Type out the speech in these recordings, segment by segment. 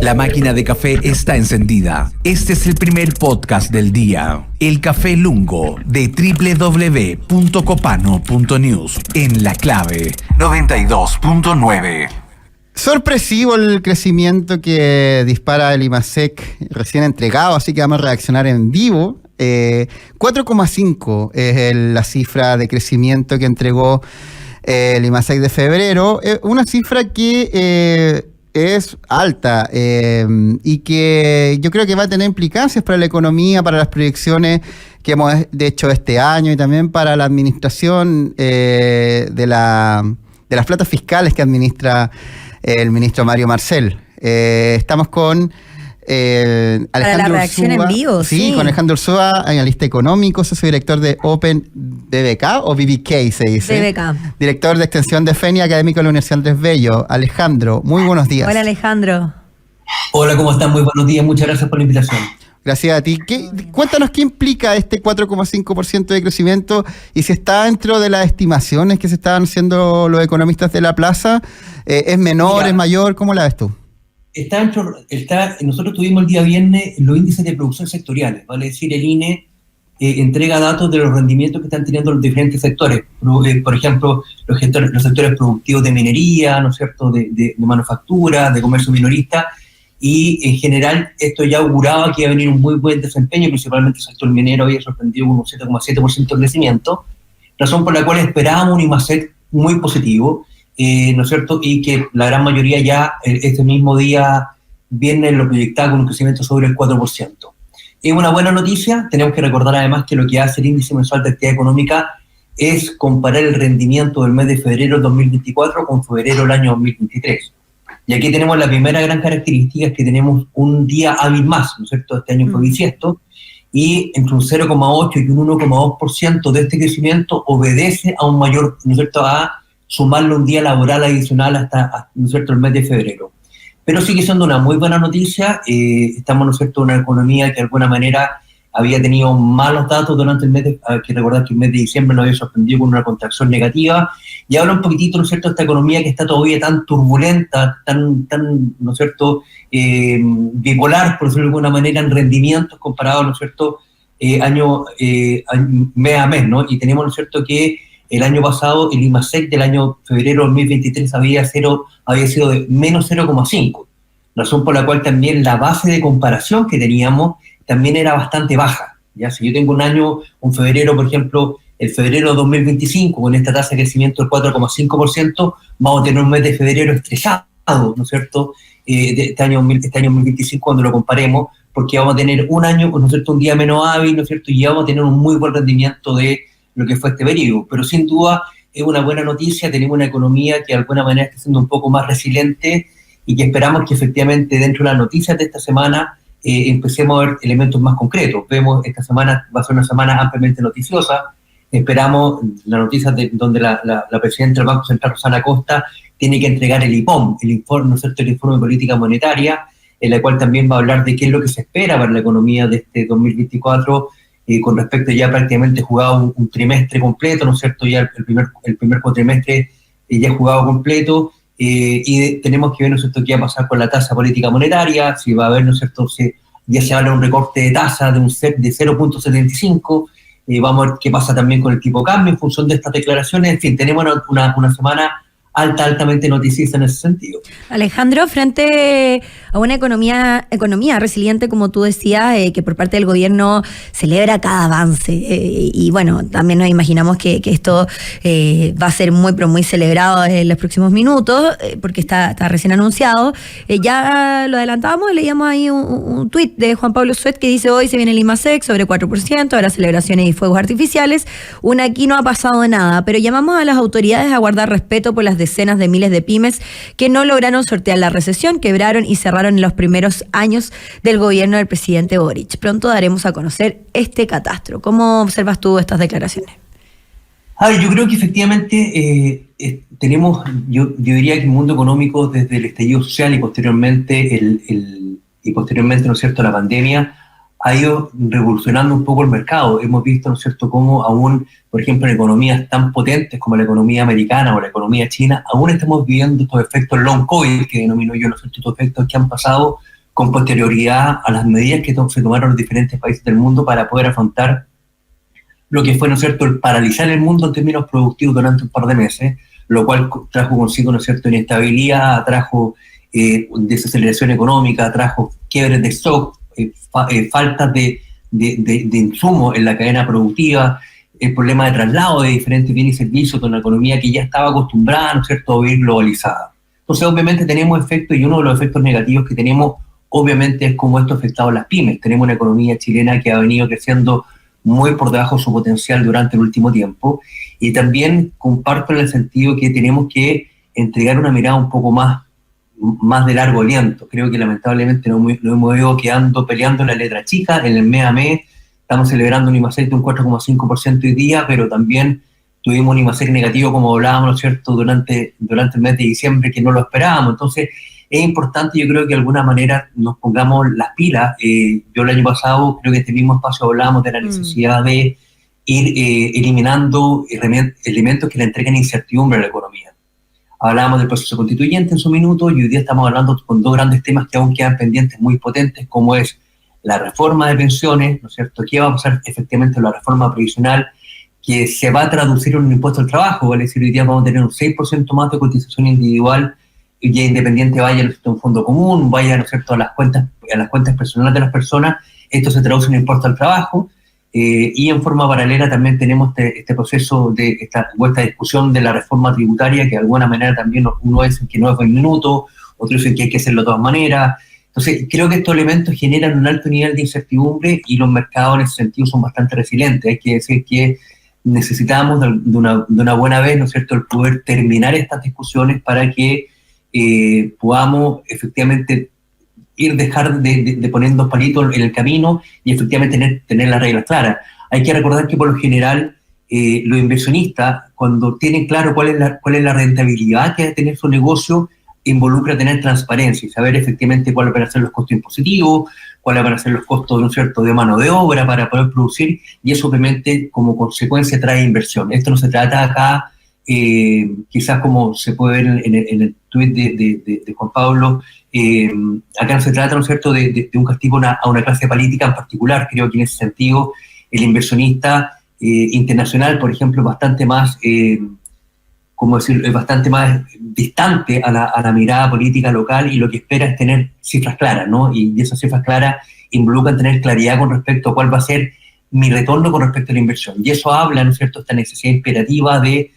La máquina de café está encendida. Este es el primer podcast del día. El Café Lungo de www.copano.news en La Clave 92.9. Sorpresivo el crecimiento que dispara el IMASEC recién entregado, así que vamos a reaccionar en vivo. 4,5 es la cifra de crecimiento que entregó el IMASEC de febrero. Una cifra que es alta y que yo creo que va a tener implicancias para la economía, para las proyecciones que hemos hecho este año y también para la administración de las platas fiscales que administra el ministro Mario Marcel. Estamos con Alejandro para la reacción Ursúa, en vivo, sí. Con Alejandro Ursúa, analista económico, socio director de Open BBK o BBK se dice. BBK. Director de extensión de FENI, académico de la Universidad Andrés Bello. Alejandro, muy buenos días. Hola, Alejandro. Hola, ¿cómo están? Muy buenos días, muchas gracias por la invitación. Gracias a ti. Cuéntanos qué implica este 4,5% de crecimiento y si está dentro de las estimaciones que se estaban haciendo los economistas de la plaza. ¿Es menor, Mira, es mayor? ¿Cómo la ves tú? Nosotros tuvimos el día viernes los índices de producción sectoriales, vale decir, el INE entrega datos de los rendimientos que están teniendo los diferentes sectores. Por ejemplo, los sectores productivos de minería, ¿no es cierto?, de manufactura, de comercio minorista, y en general esto ya auguraba que iba a venir un muy buen desempeño, principalmente el sector minero había sorprendido con un 7,7% de crecimiento, razón por la cual esperábamos un IMASEC muy positivo, ¿no es cierto?, y que la gran mayoría ya este mismo día viernes lo proyectaba con un crecimiento sobre el 4%. Es una buena noticia. Tenemos que recordar además que lo que hace el índice mensual de actividad económica es comparar el rendimiento del mes de febrero del 2024 con febrero del año 2023. Y aquí tenemos la primera gran característica, es que tenemos un día hábil más, ¿no es cierto? Este año fue bisiesto, y entre un 0,8 y un 1,2% de este crecimiento obedece a un mayor, ¿no es cierto?, a sumarle un día laboral adicional hasta, ¿no es cierto?, el mes de febrero. Pero sigue siendo una muy buena noticia. Estamos, ¿no es cierto?, en una economía que de alguna manera había tenido malos datos durante el mes hay que recordar que el mes de diciembre nos había sorprendido con una contracción negativa, y habla un poquitito, ¿no es cierto?, de esta economía que está todavía tan turbulenta, tan ¿no es cierto?, bipolar, por decirlo de alguna manera, en rendimientos comparados, ¿no es cierto?, mes a mes, ¿no? Y tenemos, ¿no es cierto?, que el año pasado el IMASEC del año febrero 2023 había sido de menos 0,5, razón por la cual también la base de comparación que teníamos también era bastante baja. ¿Ya? Si yo tengo un febrero, por ejemplo, el febrero 2025, con esta tasa de crecimiento del 4,5%, vamos a tener un mes de febrero estresado, ¿no es cierto?, este año 2025 cuando lo comparemos, porque vamos a tener un año, ¿no es cierto?, un día menos hábil, ¿no es cierto?, y vamos a tener un muy buen rendimiento de lo que fue este periodo. Pero sin duda es una buena noticia. Tenemos una economía que de alguna manera está siendo un poco más resiliente y que esperamos que efectivamente dentro de las noticias de esta semana empecemos a ver elementos más concretos. Vemos esta semana va a ser una semana ampliamente noticiosa. Esperamos la noticia donde la presidenta del Banco Central, Rosana Costa, tiene que entregar el IPOM, el informe, ¿no es cierto?, el informe de política monetaria, en la cual también va a hablar de qué es lo que se espera para la economía de este 2024, con respecto ya prácticamente jugado un trimestre completo, ¿no es cierto?, ya el primer cuatrimestre ya jugado completo, y tenemos que ver, ¿no es cierto?, qué va a pasar con la tasa política monetaria, si va a haber, ¿no es cierto?, ya se habla de un recorte de tasa de 0,75, vamos a ver qué pasa también con el tipo de cambio en función de estas declaraciones. En fin, tenemos una semana altamente noticiosa en ese sentido. Alejandro, frente a una economía resiliente, como tú decías, que por parte del gobierno celebra cada avance, y bueno, también nos imaginamos que esto va a ser muy, pero muy celebrado en los próximos minutos, porque está recién anunciado. Ya lo adelantábamos, leíamos ahí un tuit de Juan Pablo Suet que dice: hoy se viene el IMASEC sobre 4%, habrá celebraciones y fuegos artificiales. Aquí no ha pasado nada, pero llamamos a las autoridades a guardar respeto por las decenas de miles de pymes que no lograron sortear la recesión, quebraron y cerraron en los primeros años del gobierno del presidente Boric. Pronto daremos a conocer este catastro. ¿Cómo observas tú estas declaraciones? Yo creo que efectivamente tenemos, yo diría que el mundo económico desde el estallido social y posteriormente ¿no es cierto?, la pandemia, ha ido revolucionando un poco el mercado. Hemos visto, ¿no es cierto?, cómo aún, por ejemplo, en economías tan potentes como la economía americana o la economía china, aún estamos viviendo estos efectos long COVID, que denomino yo, ¿no es cierto?, estos efectos que han pasado con posterioridad a las medidas que se tomaron los diferentes países del mundo para poder afrontar lo que fue, ¿no es cierto?, el paralizar el mundo en términos productivos durante un par de meses, lo cual trajo consigo, ¿no es cierto?, inestabilidad, trajo desaceleración económica, trajo quiebres de stock, faltas de insumos en la cadena productiva, el problema de traslado de diferentes bienes y servicios de una economía que ya estaba acostumbrada, ¿no es cierto?, a vivir globalizada. Entonces, obviamente, tenemos efectos, y uno de los efectos negativos que tenemos, obviamente, es cómo esto ha afectado a las pymes. Tenemos una economía chilena que ha venido creciendo muy por debajo de su potencial durante el último tiempo, y también comparto en el sentido que tenemos que entregar una mirada un poco más de largo aliento. Creo que lamentablemente nos hemos ido quedando peleando en la letra chica, en el mes a mes. Estamos celebrando un IMASEC de un 4,5% hoy día, pero también tuvimos un IMASEC negativo, como hablábamos, ¿no es cierto?, durante el mes de diciembre, que no lo esperábamos. Entonces, es importante, yo creo que de alguna manera nos pongamos las pilas. Yo el año pasado, creo que en este mismo espacio hablábamos de la necesidad de ir eliminando elementos que le entreguen incertidumbre a la economía. Hablábamos del proceso constituyente en su minuto, y hoy día estamos hablando con dos grandes temas que aún quedan pendientes muy potentes, como es la reforma de pensiones, ¿no es cierto? ¿Qué va a pasar efectivamente en la reforma previsional? Que se va a traducir en un impuesto al trabajo, vale decir, hoy día vamos a tener un 6% más de cotización individual, y ya independiente vaya, ¿no es cierto?, a un fondo común, vaya, ¿no es cierto?, a las cuentas personales de las personas. Esto se traduce en un impuesto al trabajo, y en forma paralela también tenemos este proceso de esta discusión de la reforma tributaria, que de alguna manera también uno dice que no es buen minuto, otros dicen que hay que hacerlo de todas maneras. Entonces, creo que estos elementos generan un alto nivel de incertidumbre, y los mercados en ese sentido son bastante resilientes. Hay que decir que necesitamos de una buena vez, ¿no es cierto?, el poder terminar estas discusiones para que podamos efectivamente dejar de poner dos palitos en el camino y efectivamente tener las reglas claras. Hay que recordar que por lo general los inversionistas, cuando tienen claro cuál es la rentabilidad que va a tener su negocio, involucra tener transparencia y saber efectivamente cuáles van a ser los costos impositivos, cuáles van a ser los costos, ¿no es cierto?, de mano de obra para poder producir, y eso obviamente como consecuencia trae inversión. Esto no se trata acá, quizás como se puede ver en el tuit de Juan Pablo, acá no se trata, ¿no es cierto?, de un castigo a una clase política en particular. Creo que en ese sentido el inversionista internacional, por ejemplo, es bastante más, es bastante más distante a la mirada política local, y lo que espera es tener cifras claras, ¿no? Y esas cifras claras involucran tener claridad con respecto a cuál va a ser mi retorno con respecto a la inversión. Y eso habla, ¿no es cierto?, esta necesidad imperativa de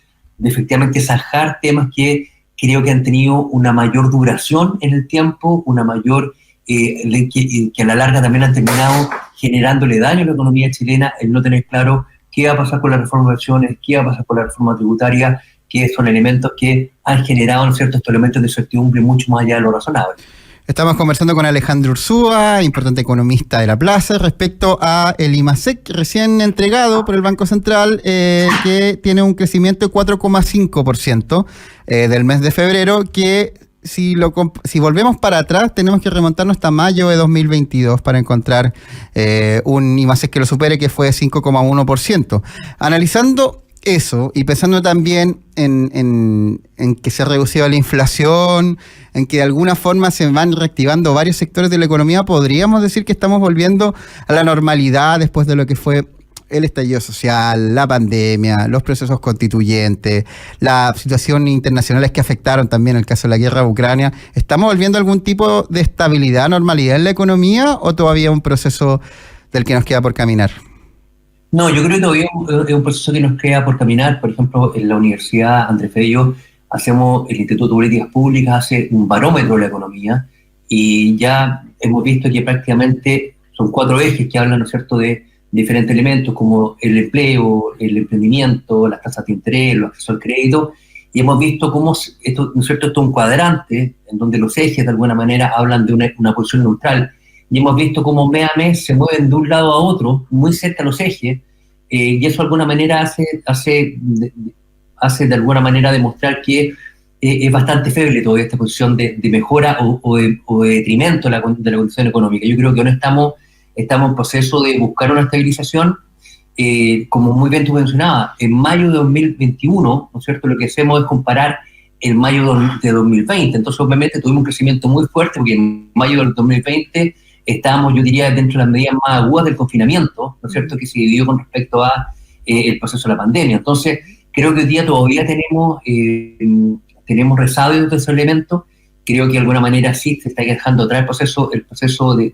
efectivamente zanjar temas que creo que han tenido una mayor duración en el tiempo, una mayor, que a la larga también han terminado generándole daño a la economía chilena, el no tener claro qué va a pasar con la reforma de pensiones, qué va a pasar con la reforma tributaria, que son elementos que han generado, ¿no es cierto?, estos elementos de incertidumbre mucho más allá de lo razonable. Estamos conversando con Alejandro Urzúa, importante economista de la plaza, respecto a el IMASEC recién entregado por el Banco Central, que tiene un crecimiento de 4,5% del mes de febrero, que si volvemos para atrás tenemos que remontarnos hasta mayo de 2022 para encontrar un IMASEC que lo supere, que fue 5,1%. Analizando eso, y pensando también en que se ha reducido la inflación, en que de alguna forma se van reactivando varios sectores de la economía, podríamos decir que estamos volviendo a la normalidad después de lo que fue el estallido social, la pandemia, los procesos constituyentes, las situaciones internacionales que afectaron también el caso de la guerra de Ucrania. ¿Estamos volviendo a algún tipo de estabilidad, normalidad en la economía, o todavía un proceso del que nos queda por caminar? No, yo creo que todavía es un proceso que nos queda por caminar. Por ejemplo, en la Universidad Andrés Bello el Instituto de Políticas Públicas hace un barómetro de la economía, y ya hemos visto que prácticamente son 4 ejes que hablan, ¿no es cierto?, de diferentes elementos como el empleo, el emprendimiento, las tasas de interés, el acceso al crédito, y hemos visto cómo esto, ¿no es cierto?, esto es un cuadrante en donde los ejes de alguna manera hablan de una posición neutral. Y hemos visto cómo mes a mes se mueven de un lado a otro, muy cerca a los ejes, y eso de alguna manera hace de alguna manera demostrar que es bastante feble toda esta posición de mejora o de detrimento de la condición económica. Yo creo que ahora estamos en proceso de buscar una estabilización, como muy bien tú mencionabas. En mayo de 2021, ¿no es cierto?, lo que hacemos es comparar en mayo de 2020. Entonces, obviamente, tuvimos un crecimiento muy fuerte porque en mayo del 2020 estábamos, yo diría, dentro de las medidas más agudas del confinamiento, ¿no es cierto?, que se vivió con respecto a el proceso de la pandemia. Entonces, creo que hoy día todavía tenemos resabios de esos elementos. Creo que de alguna manera sí se está dejando atrás el proceso de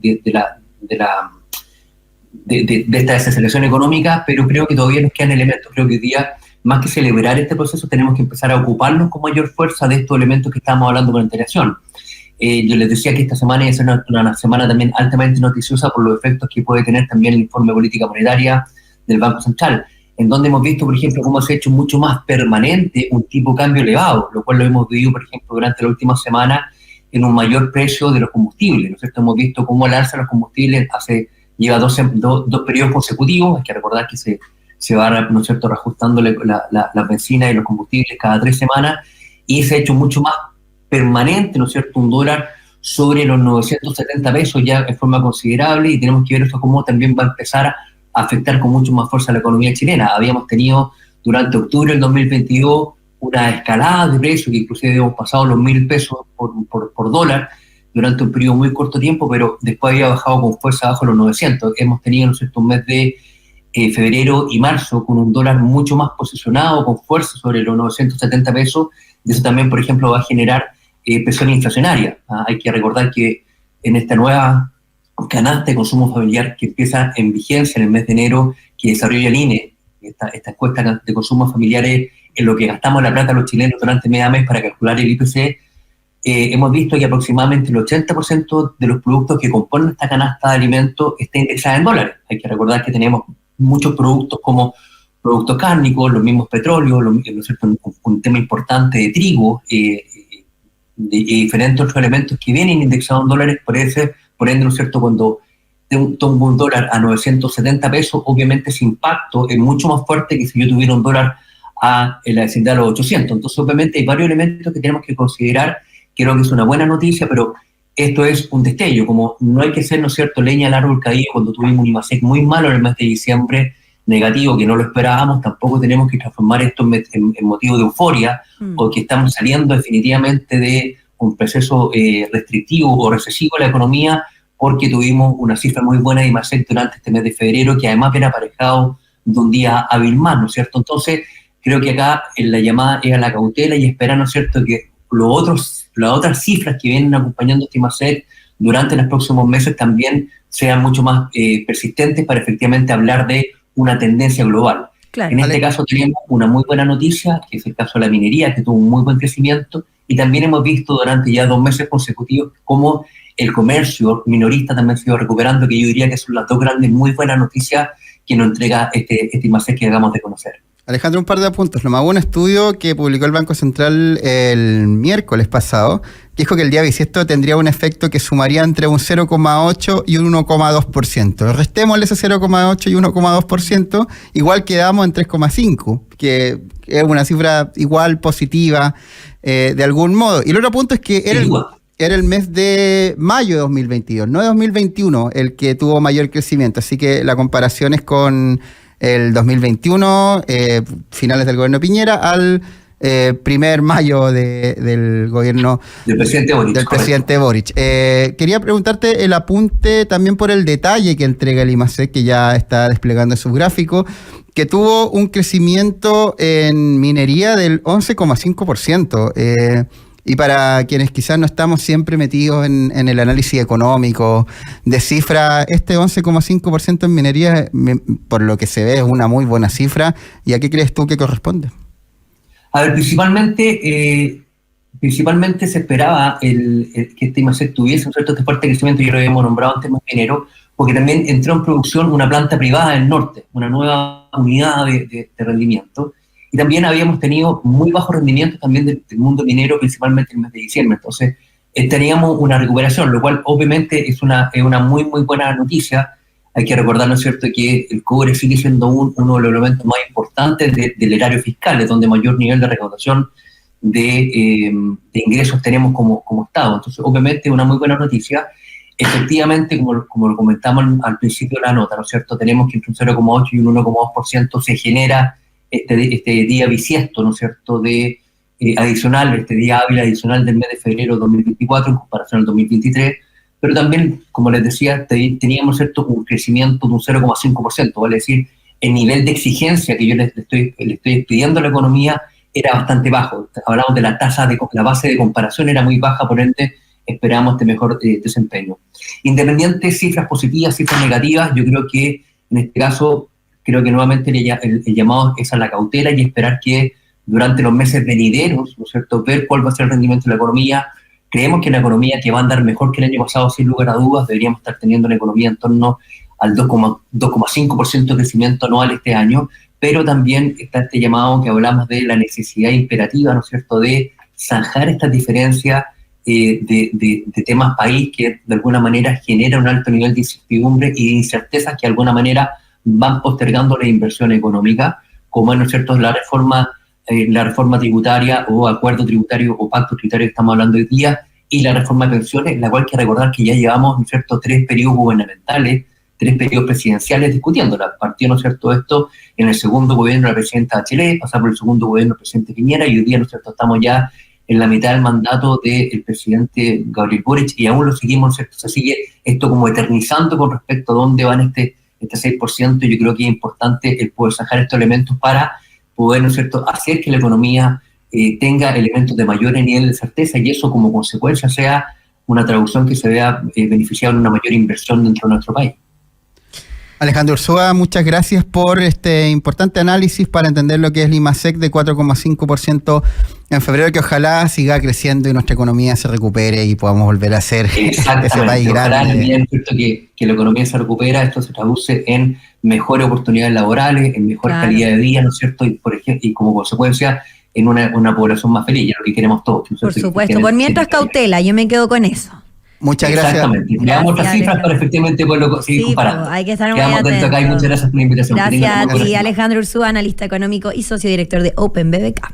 esta desaceleración económica, pero creo que todavía nos quedan elementos. Creo que hoy día, más que celebrar este proceso, tenemos que empezar a ocuparnos con mayor fuerza de estos elementos que estábamos hablando con antelación. Yo les decía que esta semana es una semana también altamente noticiosa por los efectos que puede tener también el informe de política monetaria del Banco Central, en donde hemos visto, por ejemplo, cómo se ha hecho mucho más permanente un tipo de cambio elevado, lo cual lo hemos vivido, por ejemplo, durante la última semana en un mayor precio de los combustibles, ¿no es cierto? Hemos visto cómo el alza de los combustibles lleva dos periodos consecutivos. Hay que recordar que se va, ¿no es cierto?, reajustando la benzina y los combustibles cada 3 semanas, y se ha hecho mucho más permanente, ¿no es cierto?, un dólar sobre los 970 pesos ya en forma considerable, y tenemos que ver esto cómo también va a empezar a afectar con mucho más fuerza a la economía chilena. Habíamos tenido durante octubre del 2022 una escalada de precios, que inclusive habíamos pasado los 1.000 pesos por dólar durante un periodo muy corto tiempo, pero después había bajado con fuerza bajo los 900. Hemos tenido, ¿no es cierto?, un mes de febrero y marzo con un dólar mucho más posicionado, con fuerza sobre los 970 pesos, y eso también, por ejemplo, va a generar presión inflacionaria. Hay que recordar que en esta nueva canasta de consumo familiar que empieza en vigencia en el mes de enero, que desarrolla el INE, esta encuesta de consumos familiares, en lo que gastamos la plata los chilenos durante medio mes para calcular el IPC, hemos visto que aproximadamente el 80% de los productos que componen esta canasta de alimentos está indexada en dólares. Hay que recordar que tenemos muchos productos como productos cárnicos, los mismos petróleos, ¿no es cierto?, un tema importante de trigo, de diferentes otros elementos que vienen indexados en dólares. Por ende, ¿no es cierto?, cuando tengo un dólar a 970 pesos, obviamente ese impacto es mucho más fuerte que si yo tuviera un dólar en la vecindad de los 800. Entonces, obviamente, hay varios elementos que tenemos que considerar. Creo que es una buena noticia, pero esto es un destello. Como no hay que ser, ¿no es cierto?, leña al árbol caído cuando tuvimos un IMASEC muy malo en el mes de diciembre, negativo, que no lo esperábamos. Tampoco tenemos que transformar esto en motivo de euforia, o que estamos saliendo definitivamente de un proceso restrictivo o recesivo de la economía, porque tuvimos una cifra muy buena de IMASEC durante este mes de febrero, que además viene aparejado de un día hábil más, ¿no es cierto? Entonces, creo que acá la llamada es a la cautela y esperar, ¿no es cierto?, que las otras cifras que vienen acompañando este IMASEC durante los próximos meses también sean mucho más persistentes para efectivamente hablar de una tendencia global. Claro, en este caso tenemos una muy buena noticia, que es el caso de la minería, que tuvo un muy buen crecimiento, y también hemos visto durante ya 2 meses consecutivos cómo el comercio minorista también se ha ido recuperando, que yo diría que son las dos grandes muy buenas noticias que nos entrega este IMASEC que acabamos de conocer. Alejandro, un par de apuntes. Lo más hubo un estudio que publicó el Banco Central el miércoles pasado, que dijo que el día bisiesto tendría un efecto que sumaría entre un 0,8 y un 1,2%. Restémosle ese 0,8 y 1,2%, igual quedamos en 3,5, que es una cifra igual positiva de algún modo. Y el otro punto es que era el mes de mayo de 2022, no de 2021, el que tuvo mayor crecimiento. Así que la comparación es con el 2021, finales del gobierno Piñera, al primer mayo del gobierno del presidente Boric. Quería preguntarte el apunte también por el detalle que entrega el IMASEC, que ya está desplegando sus gráficos, que tuvo un crecimiento en minería del 11,5%. Y para quienes quizás no estamos siempre metidos en el análisis económico de cifra, este 11,5% en minería, por lo que se ve, es una muy buena cifra. ¿Y a qué crees tú que corresponde? A ver, principalmente se esperaba que este IMASEC tuviese un cierto fuerte crecimiento. Ya lo habíamos nombrado antes, más enero, porque también entró en producción una planta privada del norte, una nueva unidad de rendimiento. Y también habíamos tenido muy bajos rendimientos también del mundo minero, principalmente en el mes de diciembre. Entonces, teníamos una recuperación, lo cual obviamente es una muy, muy buena noticia. Hay que recordar, ¿no es cierto?, que el cobre sigue siendo uno de los elementos más importantes del erario fiscal, es donde mayor nivel de recaudación de ingresos tenemos como Estado. Entonces, obviamente, una muy buena noticia. Efectivamente, como lo comentamos al principio de la nota, ¿no es cierto?, tenemos que entre un 0,8 y un 1,2% se genera este día bisiesto, ¿no es cierto?, de adicional, este día hábil adicional del mes de febrero de 2024 en comparación al 2023, pero también, como les decía, teníamos un crecimiento de un 0,5%, vale decir, el nivel de exigencia que yo le estoy pidiendo a la economía era bastante bajo. Hablamos de la base de comparación era muy baja, por ende esperamos mejor desempeño. Independiente cifras positivas, cifras negativas, yo creo que en este caso, creo que nuevamente el llamado es a la cautela y esperar que durante los meses venideros, ¿no es cierto?, ver cuál va a ser el rendimiento de la economía. Creemos que la economía que va a andar mejor que el año pasado, sin lugar a dudas, deberíamos estar teniendo una economía en torno al 2,5% de crecimiento anual este año, pero también está este llamado que hablamos de la necesidad imperativa, ¿no es cierto?, de zanjar estas diferencias de temas país que de alguna manera genera un alto nivel de incertidumbre y de incertezas que de alguna manera van postergando la inversión económica, como es, ¿no es cierto?, la reforma tributaria o acuerdo tributario o pacto tributario que estamos hablando hoy día, y la reforma de pensiones, la cual hay que recordar que ya llevamos, ¿no es cierto?, 3 periodos gubernamentales, 3 periodos presidenciales discutiéndola. Partió, ¿no es cierto?, esto en el segundo gobierno de la presidenta Bachelet, pasó por el segundo gobierno del presidente Piñera, y hoy día, ¿no es cierto?, estamos ya en la mitad del mandato del presidente Gabriel Boric, y aún lo seguimos, ¿cierto? Se sigue esto como eternizando con respecto a dónde van este 6%, y yo creo que es importante el poder sacar estos elementos para poder, ¿no es cierto?, hacer que la economía tenga elementos de mayor nivel de certeza, y eso como consecuencia sea una traducción que se vea beneficiada en una mayor inversión dentro de nuestro país. Alejandro Ursúa, muchas gracias por este importante análisis para entender lo que es el IMASEC de 4,5% en febrero, que ojalá siga creciendo y nuestra economía se recupere y podamos volver a ser ese país grande. Que la economía se recupera, esto se traduce en mejores oportunidades laborales, en mejor calidad de vida, ¿no es cierto? Y, por ejemplo, y como consecuencia en una población más feliz, lo que queremos todos. Por supuesto, por mientras cautela, yo me quedo con eso. Muchas gracias. Exactamente. Veamos las cifras para efectivamente poderlo seguir comparando. Hay que estar muy atentos acá y muchas gracias por la invitación. Gracias a ti, Alejandro Ursúa, analista económico y socio director de Open BBK.